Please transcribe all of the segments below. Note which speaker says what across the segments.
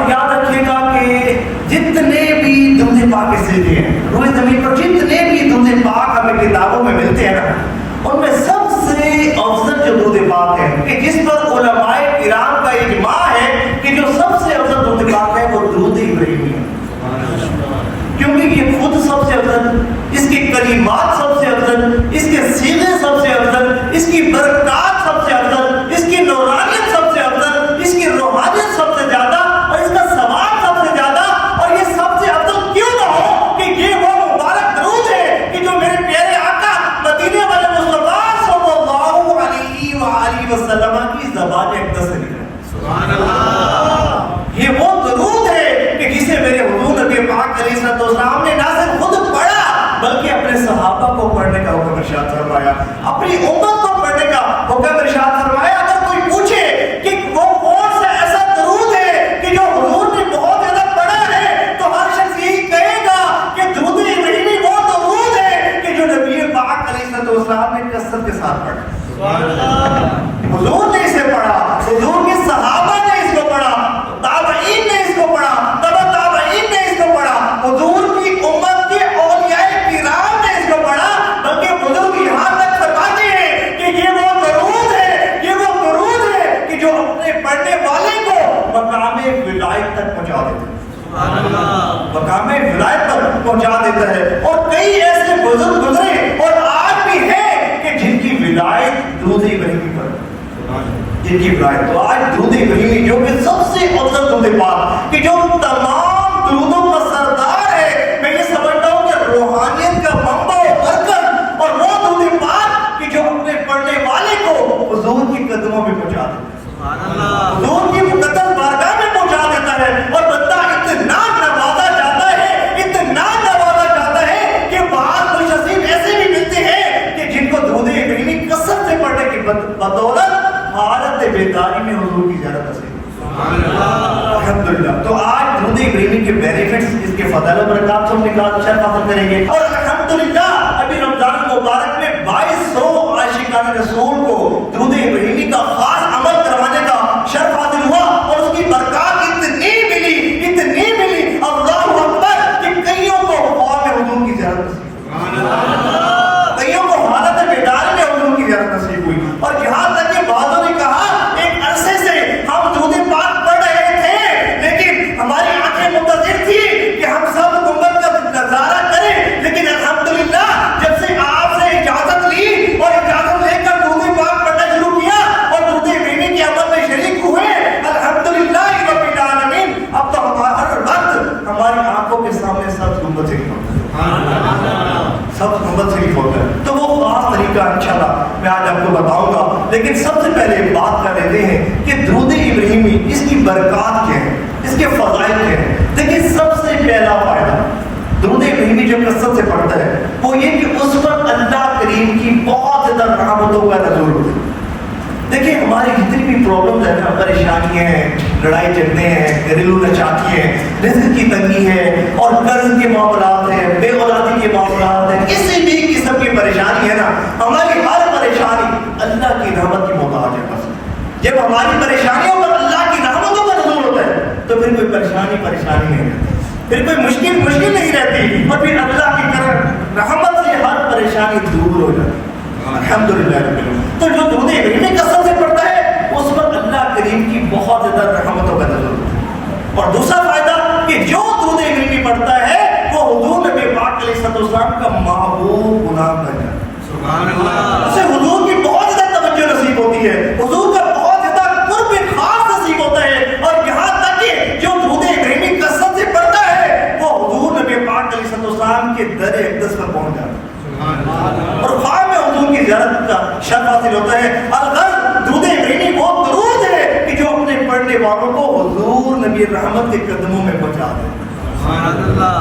Speaker 1: اور یاد رکھیے گا کہ جتنے بھی درود پاک کے سجدے ہیں روئے زمین پر، جتنے بھی درود پاک ہمیں کتابوں میں ملتے ہیں نا، ان میں سب سے افضل جو درود پاک ہے کہ جس پر علماء کرام کا اجماع ہے کہ جو سب سے افضل درود پاک ہے وہ درود ابراہیمی ہے، کیونکہ یہ خود سب سے افضل، اس کی کلمات سب سے افضل، اس کے صیغے سب سے افضل، اس کی برکات سب سے افضل، اس کی نورانیت سب سے افضل، اس کی روحانیت سب سے زیادہ، اور اس کا ثواب سب سے زیادہ، اور یہ سب سے افضل کیوں نہ ہو کہ یہ وہ مبارک درود ہے کہ جو میرے پیارے آقا مدینے والے مصطفیٰ صلی اللہ علیہ وآلہ وسلم کی زبان اقدس سے نکلا۔ سبحان اللہ، یہ وہ درود ہے کہ جسے میرے حضور نبی پاک علیہ السلام نے نہ صرف خود پڑھا بلکہ اپنے صحابہ کو پڑھنے کا حکم ارشاد فرمایا، اپنی امت کو پڑھنے کا حکم ارشاد فرمایا۔ اگر کوئی پوچھے کہ وہ کون سا ایسا درود ہے کہ جو حضور نے بہت زیادہ پڑھا ہے، تو ہر شخص یہی کہے گا کہ درود ابراہیمی وہ درود ہے کہ جو نبی پاک علیہ السلام نے کثرت کے ساتھ پڑھا۔ سبحان اللہ، حضور نے اسے پڑھا، حضور کے صحابہ نے اس کو پڑھا، تابعین نے اس کو پڑھا، تبع تابعین نے اس کو پڑھا، حضور کی امت کے اولیاء کرام نے اس کو پڑھا، بلکہ حضور یہاں تک فرماتے ہیں کہ یہ وہ درود ہے، یہ وہ درود ہے کہ جو اپنے پڑھنے والے کو مقام ولایت تک پہنچا دیتا ہے۔ سبحان اللہ، مقام ولایت تک پہنچا دیتا ہے۔ اور کئی ایسے بزرگ گزرے اور آج بھی ہیں کہ جن کی ولایت درود ابراہیمی پر، جن کی ولایت، تو آج درود ابراہیمی جو کہ سب سے افضل درود پاک کہ جو تمام درودوں کا سردار ہے، میں یہ سمجھتا ہوں کہ روحانیت کا منبع و برکت، اور وہ درود پاک کہ جو اپنے پڑھنے والے کو حضور کی قدموں میں پہنچا دیتا ہے، سبحان اللہ، حضور کی مقدس بارگاہ میں پہنچا دیتا ہے، اور بندہ اتنا نوازا جاتا ہے، اتنا نوازا جاتا ہے کہ بعض مشاہدین ایسے بھی ملتے ہیں کہ جن کو درود ابراہیمی کثرت سے پڑھنے کی بدولت حالت بیداری میں حضور کی زیارت نصیب۔ سبحان اللہ، الحمدللہ۔ تو آج درود ابراہیمی کے بینیفٹس، اس کے فضائل و برکات ہم نکال شرح حاصل کریں گے، اور الحمدللہ ابھی رمضان مبارک میں 2200 عاشقان رسول کو درود ابراہیمی کا خاص عمل کروانے کا شرف حاصل ہوا، اور اس کی برکات اتنی ملی اللہ اکبر کہ کئیوں کو خواب میں حضور کی زیارت نصیب، کئیوں کو حالت بیداری میں حضور کی زیارت نصیب ہوئی، اور یہاں تک کہ بعضوں نے کہا ایک عرصے سے ہم درود پاک پڑھ رہے تھے لیکن ہماری آنکھیں منتظر تھی کہ ہم سب گنبد کا نظارہ کریں، لیکن الحمدللہ جب سے آپ سے اجازت لی اور اجازت لے کر درود پاک پڑھنا شروع کیا اور درود ابراہیمی کے عمل میں شریک ہوئے، الحمدللہ رب العالمین، اب تو ہر وقت ہماری آنکھوں کے سامنے سب گنبد شریف ہوتا ہے، سب گنبد شریف ہوتا ہے۔ تو وہ خاص طریقہ انشاءاللہ میں آج آپ کو بتاؤں گا، لیکن سب سے پہلے بات کر لیتے ہیں کہ درود ابراہیمی اس کی برکات کیا ہے، اس کے فضائل کیا ہیں۔ دیکھیں سب سے پہلا فائدہ درود ابراہیمی جو کثرت سے پڑھتا ہے وہ یہ کہ اس پر اللہ کریم کی بہت زیادہ رحمتوں کا نزول ہوتا ہے۔ دیکھیں ہماری جتنی بھی پرابلمز ہیں نا، پریشانیاں ہیں، لڑائی جھگڑے ہیں، گھریلو نچاکی ہیں، رزق کی تنگی ہے، اور قرض کے معاملات ہیں، بے اولادی کے معاملات ہیں، کسی بھی قسم کی پریشانی ہے نا، ہماری ہر پریشانی اللہ کی رحمت کی محتاج ہے۔ بس جب ہماری پریشانیوں پر اللہ کی رحمتوں کا نزول ہوتا ہے تو پھر کوئی پریشانی نہیں رہتی، پھر کوئی مشکل نہیں رہتی، اور پھر اللہ کی رحمت سے ہر پریشانی دور ہو جاتی ہے۔ الحمدللہ رب العالمین۔ تو جو درود ابراہیمی کثرت سے پڑھتا ہے اس پر اللہ کریم کی بہت زیادہ رحمتوں کا نزول ہوتا ہے۔ اور دوسرا فائدہ کہ جو درود ابراہیمی پڑھتا ہے وہ حضور نبی پاک علیہ السلام کا محبوب غلام بن جاتا ہے۔ سبحان اللہ، اسے حضور کی بہت زیادہ توجہ نصیب ہوتی ہے، حضور کا بہت زیادہ قرب خاص نصیب ہوتا ہے، اور یہاں تک کہ جو درود ابراہیمی کثرت سے پڑھتا ہے وہ حضور نبی پاک علیہ السلام کے در اقدس پر پہنچ جاتا ہے، اور خواب میں حضور کی زیارت کا شرف حاصل ہوتا ہے۔ الغرض درود ابراہیمی وہ درود ہے کہ جو اپنے پڑھنے والوں کو حضور نبی رحمت کے قدموں میں پہنچا دے،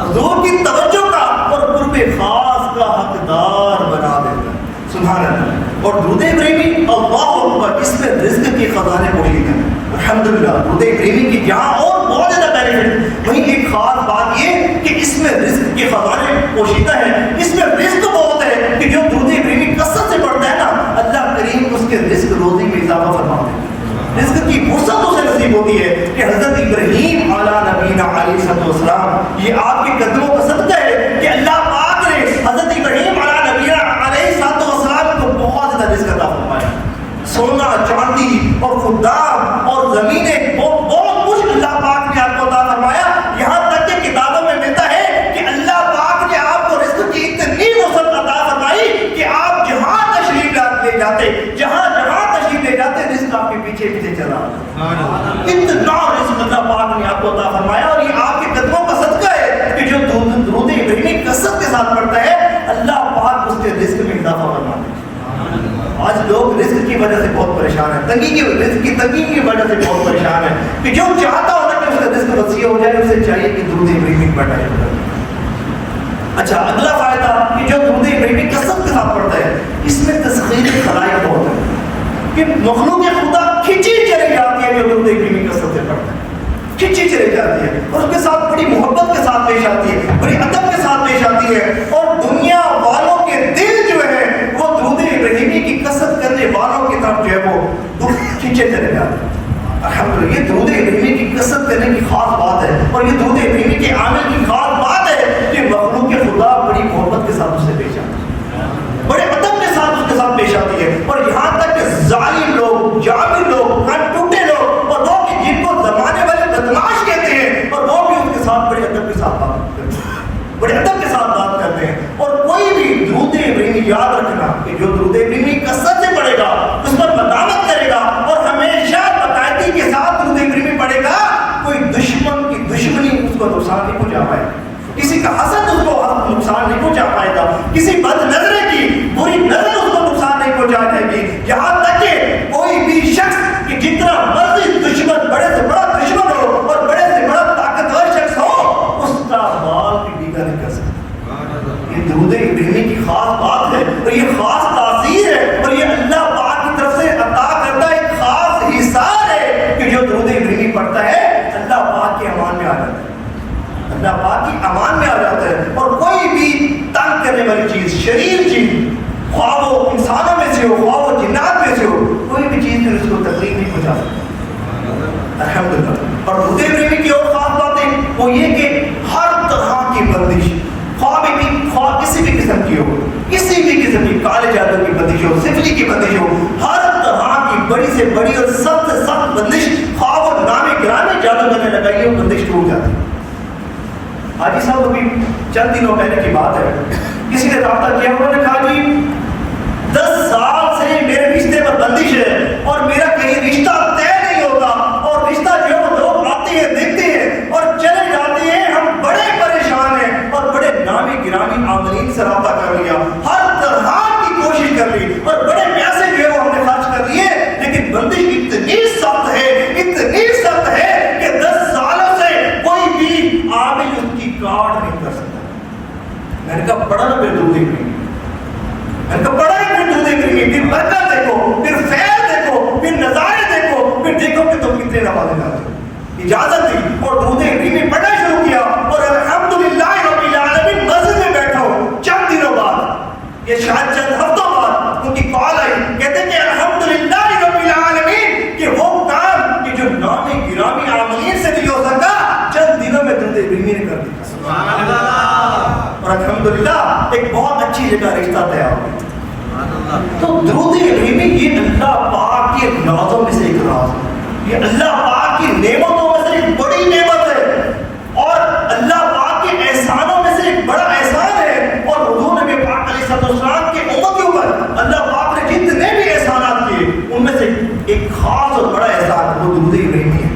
Speaker 1: حضور کی توجہ کا اور قرب خاص کا حقدار بنا دیتا ہے۔ سبحان اللہ۔ اور درود ابراہیمی اللہ اکبر، اس میں رزق کی خزانے موجود ہیں۔ الحمدللہ درود ابراہیمی کی جہاں اور بہت زیادہ بینیفٹ، وہیں ایک خاص بات یہ کہ اس میں رزق کے خزانے پوشیدہ ہیں، اس میں رزق بہت ہے کہ جو درود ابراہیمی کثرت سے پڑھتا ہے نا، اللہ کریم اس کے رزق روزی میں اضافہ فرما دیتا ہے، رزق کی فرصت اسے نصیب ہوتی ہے کہ حضرت ابراہیم علیہ نبینا علیہ السلام، یہ آپ کے قدموں کا صدقہ ہے کہ اللہ پاک نے حضرت ابراہیم علیہ نبینا علیہ السلام کو بہت زیادہ رزق عطا فرمایا. سونا، چاندی اور خدام اور زمینیں، بہت کچھ اللہ پاک نے آپ کو عطا فرمایا. یہاں تک کہ کتابوں میں ملتا ہے کہ اللہ پاک نے آپ کو رزق کی اتنی وسعت عطا فرمائی کہ آپ جہاں تشریف لے جاتے، جہاں تشریف لے جاتے، رزق آپ کے پیچھے پیچھے چلا. اتنا رزق اللہ پاک نے آپ کو عطا فرمایا، اور یہ آپ کے قدموں کا صدقہ ہے کہ جو درود ابراہیمی کثرت کے ساتھ پڑھتا ہے اللہ پاک اس کے رزق میں اضافہ فرماتا ہے. آج لوگ رزق کی وجہ سے بہت پریشان ہیں، رزق کی تنگی کی وجہ سے بہت پریشان ہیں کہ جو چاہتا ہوتا کہ اس کا رزق وسیع ہو جائے، اسے چاہیے کہ درود ابراہیمی پڑھنا شروع کرے. اچھا، اگلا فائدہ کہ جو درود ابراہیمی کثرت کے ساتھ پڑھتا ہے، اس میں تسخیر خلائق بہت ہے کہ مخلوق خدا کھینچی چلی جاتی ہے جو درود ابراہیمی کثرت سے پڑھتا ہے، کھینچی چلی جاتی ہے اور اس کے ساتھ بڑی محبت کے ساتھ پیش آتی ہے، بڑی ادب کے ساتھ پیش آتی ہے، اور دنیا والوں کے دل جو ہے وہ درود ابراہیمی کی کثرت کرنے والوں کی طرف جو ہے وہ کھینچے چلے جاتے ہیں. الحمدللہ، یہ درود ابراہیمی کی کثرت کرنے کی خاص بات ہے، اور یہ درود ابراہیمی کے عامل کی خاص بات ہے کہ مخلوق خدا بڑی محبت کے ساتھ اس سے پیش آتی ہے، بڑے ادب کے ساتھ اس کے ساتھ پیش آتی ہے. اور یہاں تک کہ ظالم لوگ، جابر لوگ، کان ٹوٹے لوگ، اور لوگ جن کو زمانے والے بدماش کہتے ہیں، اور وہ بھی اس کے ساتھ بڑے ادب کے ساتھ بات کرتے ہیں، بڑے ادب کے ساتھ بات کرتے ہیں. اور کوئی بھی درود ابراہیمی یاد رکھنا کہ جو درود ابراہیمی کثرت سے پڑھے گا، اس پر مداوت کرے گا اور ہمیشہ باقاعدگی کے ساتھ درود ابراہیمی پڑھے گا، کوئی دشمن کی دشمنی اس کو نقصان نہیں پہنچا پائے گا، کسی کا حسد اس کو نقصان نہیں پہنچا پائے گا، کسی بد نظرے کی بری نظر اس کو نقصان نہیں پہنچا جائے گی. یہاں تک کہ کوئی بھی شخص کہ جتنا مرضی دشمن، بڑے سے بڑا دشمن ہو اور بڑے سے بڑا طاقتور شخص ہو، اس کا بال بھی ڈیگا نہیں کر سکتا. یہ درود ابراہیمی کی خاص بات ہے، اور یہ خاص تاثیر ہے، اور یہ اللہ پاک کی طرف سے عطا کرتا ایک خاص حصار ہے کہ جو درود ابراہیمی پڑھتا ہے اللہ پاک کے امان میں آ جاتا ہے، اللہ پاک کی امان میں آ جاتا ہے. اور کوئی بھی تنگ کرنے والی چیز، شریر چیز، خواہ وہ انسانوں میں سے ہو، خواہ وہ جنات میں سے ہو، کوئی بھی چیز اس کو تکلیف نہیں پہنچا سکتی. الحمدللہ. اور درود ابراہیمی کی اور خاص بات ہے وہ یہ کہ ہر طرح کی بندش، خواہ کسی بھی قسم کی ہو، کسی بھی قسم کی، کالے جادو کی بندش ہو، سفلی کی بندش ہو، ہر طرح کی بڑی سے بڑی اور سخت سے سخت بندش، خواہ وہ نامی گرامی جادو کرنے لگائی ہو، بندش ٹوٹ جاتی ہے. حاجی صاحب ابھی چند دنوں پہلے کی بات ہے، کسی نے رابطہ کیا، انہوں نے کہا جی 10 سال سے میرے رشتے پر بندش ہے اور میرا کہیں رشتہ طے نہیں ہوتا، اور رشتہ جو ہے لوگ آتے ہیں، دیکھتے ہیں اور چلے جاتے ہیں، ہم بڑے پریشان ہیں، اور بڑے نامی گرامی عاملین سے رابطہ کر لیا، ہر طرح کی کوشش کر لی، اور بڑے پیسے جو ہے وہ ہم نے خرچ کر لیے، لیکن بندش اتنی سخت ہے، اتنی سخت ہے کہ 10 سالوں سے کوئی بھی عامل اس کی کاٹ نہیں کر سکتا. میں نے کہا پڑھا نا پھر درود ابراہیمی، میں نے کہا پڑھا ہی پھر درود ابراہیمی، پھر برکت دیکھو، پھر فیض دیکھو، پھر نظارے دیکھو، پھر دیکھو کہ تم کتنے نوازے جاتے ہو. اجازت دی اور درود ابراہیمی پڑھنا شروع کیا، اور الحمدللہ رب العالمین مسجد میں بیٹھا ہوں. چند دنوں بعد، یہ شاید چند ہفتوں بعد، ان کی کال آئی، کہتے ہیں کہ الحمدللہ رب العالمین کہ وہ کام کہ جو نامی گرامی عاملین سے نہیں ہو سکا، چند دنوں میں درود ابراہیمی نے کر دیا. سبحان اللہ. اور الحمدللہ ایک بہت اچھی جگہ رشتہ تیار ہو گیا. تو درود ابراہیمی یہ اللہ پاک کے نازوں میں سے ایک راز ہے، یہ اللہ پاک کی نعمتوں میں سے ایک بڑی نعمت ہے، اور اللہ پاک کے احسانوں میں سے ایک بڑا احسان ہے. اور حضور نبی پاک علیہ السلام کے امت کے اوپر اللہ پاک نے جتنے بھی احسانات کیے ان میں سے ایک خاص اور بڑا احسان وہ درود ابراہیمی ہے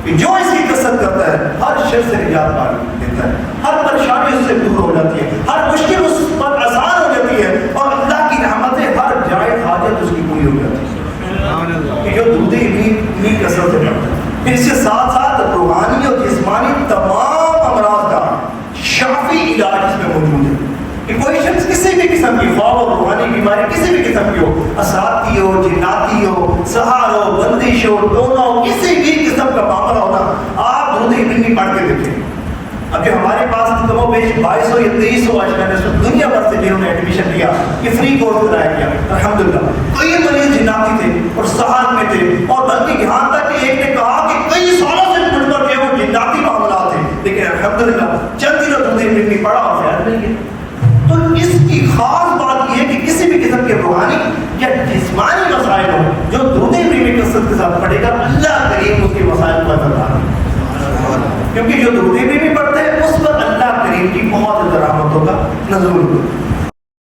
Speaker 1: کہ جو اس کی کثرت کرتا ہے ہر شر سے نجات پا لیتا ہے، ہر پریشانی اس سے دور ہو جاتی ہے، ہر مشکل اس پر آسان ہو جاتی ہے، اور اللہ کی رحمتیں ہر جائز حاجت اس کی پوری ہو جاتی ہے کہ جو درود ابراہیمی کثرت سے پڑھتا ہے. پھر اس کے ساتھ ساتھ روحانی اور جسمانی تمام امراض کا شافی علاج اس میں موجود ہے کہ کوئی شخص کسی بھی قسم کی خواہ اور روحانی بیماری کسی بھی قسم کی ہو، اساتی ہو، جناتی ہو، سحر ہو، بندش ہو، ٹونا ہو، کسی بھی قسم کا معاملہ ہونا، آپ درود ابراہیمی پڑھ کے دیکھیں. اب جو ہمارے پاس کم و بیش 2200 یا 2300 آج میں نے دنیا بھر سے جنہوں نے ایڈمیشن لیا، یہ فری کورس کرایا گیا الحمدللہ. کئی مریض جناتی تھے اور سحر میں تھے، اور بلکہ یہاں تک کہ ایک نے کہا کہ کئی سالوں سے مجھ پر جو وہ جناتی ہے. تو اس کی خاص بات یہ ہے کہ کسی بھی قسم کے روحانی یا جسمانی مسائل ہوں جو درود ابراہیمی میں کثرت کے ساتھ پڑھے گا اللہ کریم اس کے مسائل کو حل کرے گا. کیونکہ جو درود ابراہیمی پڑھتے ہیں اس پر اللہ کریم کی بہت زیادہ رحمتوں کا نزول ہوگا.